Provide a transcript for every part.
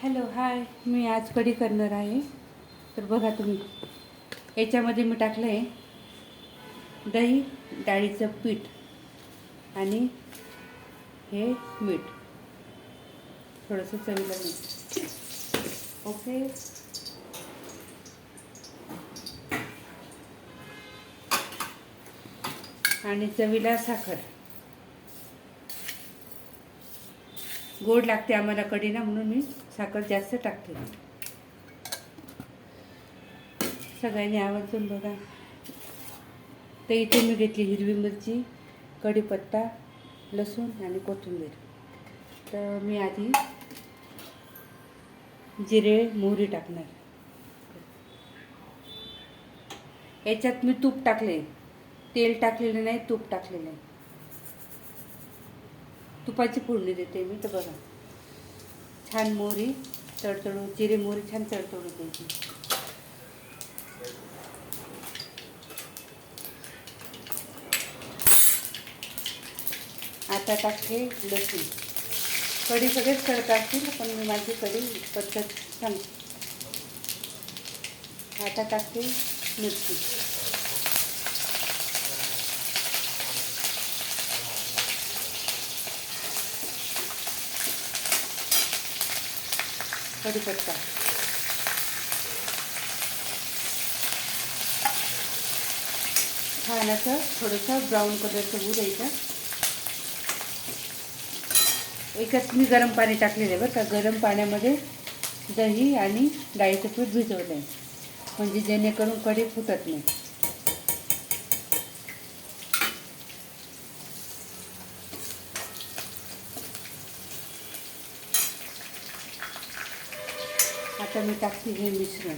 Hello hi, मी आज कढी करणार आहे. तर बघा तुम्ही, याच्यामध्ये मी टाकलं आहे दही, डाळीचं पीठ आणि हे मीठ, थोडंसं चवीला मीठ. ओके. आणि चवीला साखर. गोड लागते आम्हाला कढी ना, म्हणून मी साखर जास्त टाकते. सगळ्यांनी आवर्जून बघा. तर इथे मी घेतली हिरवी मिरची, कढीपत्ता, लसूण आणि कोथिंबीर. तर मी आधी जिरे मोहरी टाकणार. याच्यात मी तूप टाकले, तेल टाकलेलं नाही, तूप टाकलेलं आहे. तुपाची फोडणी देते मी. तर बघा, छान मोहरी तडतडू, जिरे मोहरी छान तडतडू द्यायची. आता टाकते लसूण. कढी सगळेच करत असतील, पण मी माझी कढी पद्धत सांगते. आता टाकते मिरची. कढीपत्ता. छान असं थोडंसं ब्राऊन कलरचं होऊ द्यायचं. एकच मी गरम पाणी टाकलेलं आहे बरं का. गरम पाण्यामध्ये दही आणि डाळीचं पीठ भिजवलं आहे, म्हणजे जेणेकरून कढी फुटत नाही. आता मी टाकते हे मिश्रण.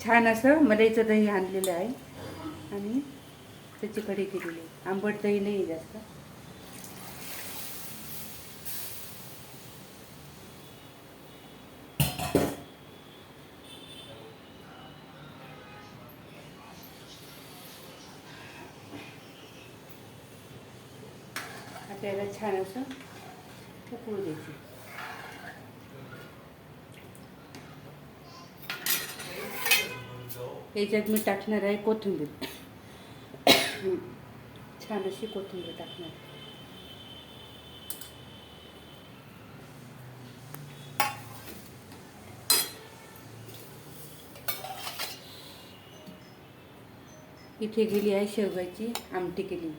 छान असं मलाईचं दही आणलेलं आहे आणि त्याची कढी केलेली आहे. आंबट दही नाही जास्त. आता याला छान असं उकळू द्यायची. याच्यात मी टाकणार आहे कोथिंबीर. छान अशी कोथिंबीर टाकणार. इथे गेली आहे शेवगाची आमटी केली.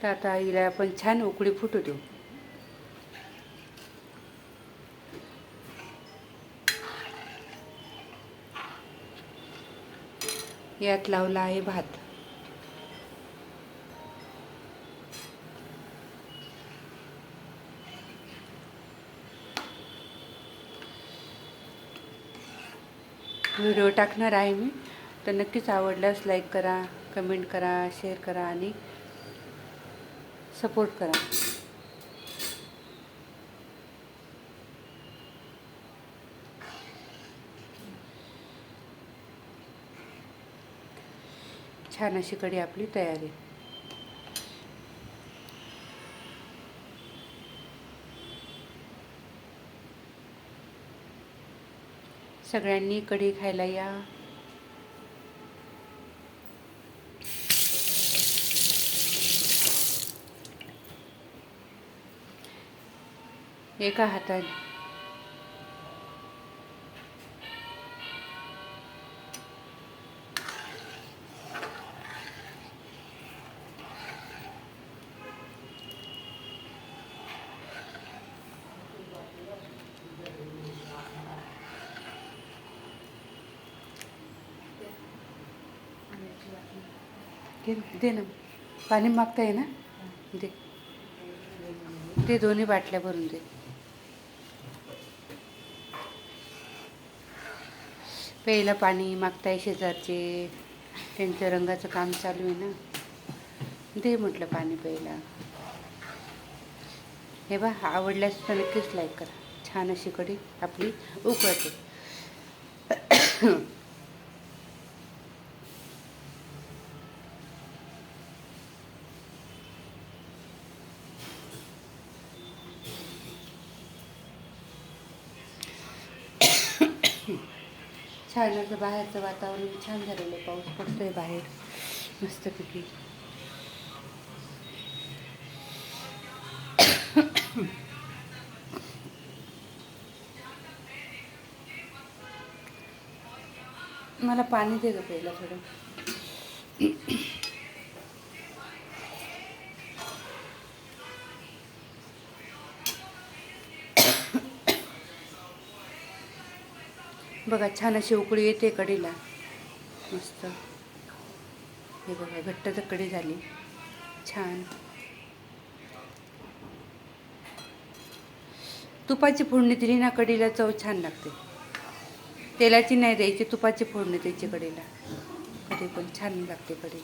तर आता हिला आपण छान उकळी फुटू देऊ. यात लावला आहे भात. व्हिडिओ टाकणार आहे मी, तर नक्कीच आवडल्यास लाईक करा, कमेंट करा, शेअर करा आणि सपोर्ट करा. छान अशी कढी आपली तयार आहे. सगळ्यांनी कढी खायला या. एका हाताने दे ना. पाणी मागताय ना, दे. ते दोन्ही बाटल्या भरून दे. प्यायला पाणी मागताय शेजारचे, त्यांचं रंगाचं काम चालू आहे ना. दे म्हटलं पाणी प्यायला. हे बा, आवडल्यास तर नक्कीच लाईक करा. छान अशी कढी आपली उकळते. छान असं बाहेरचं वातावरण छान झालेलं आहे. पाऊस पडतोय बाहेर मस्तपैकी. मला पाणी दे गं प्यायला थोडं. बघा छान अशी उकळी येते कढीला मस्त. हे बघा घट्ट तर कढी झाली छान. तुपाची फोडणी दिली ना कढीला चव छान लागते. तेलाची नाही द्यायची, तुपाची फोडणी द्यायची कढीला. कढी पण छान लागते कढी.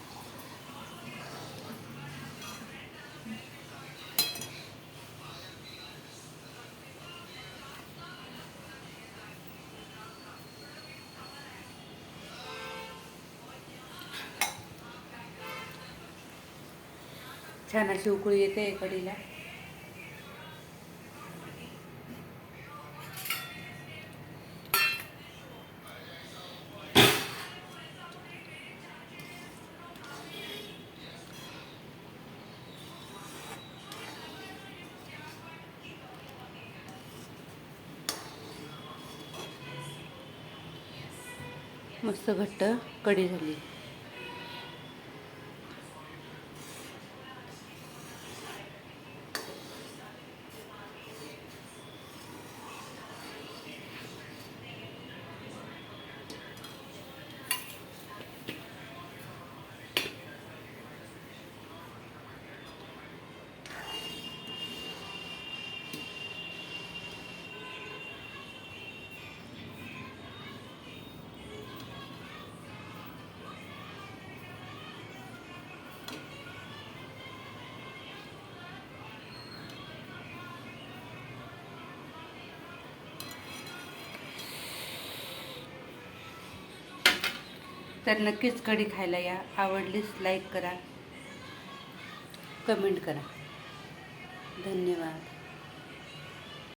छान अशी उकळी येते कढीला. मस्त घट्ट कढी झाली. तर नक्कीच कढी खायला या. आवडलीच लाईक करा, कमेंट करा. धन्यवाद.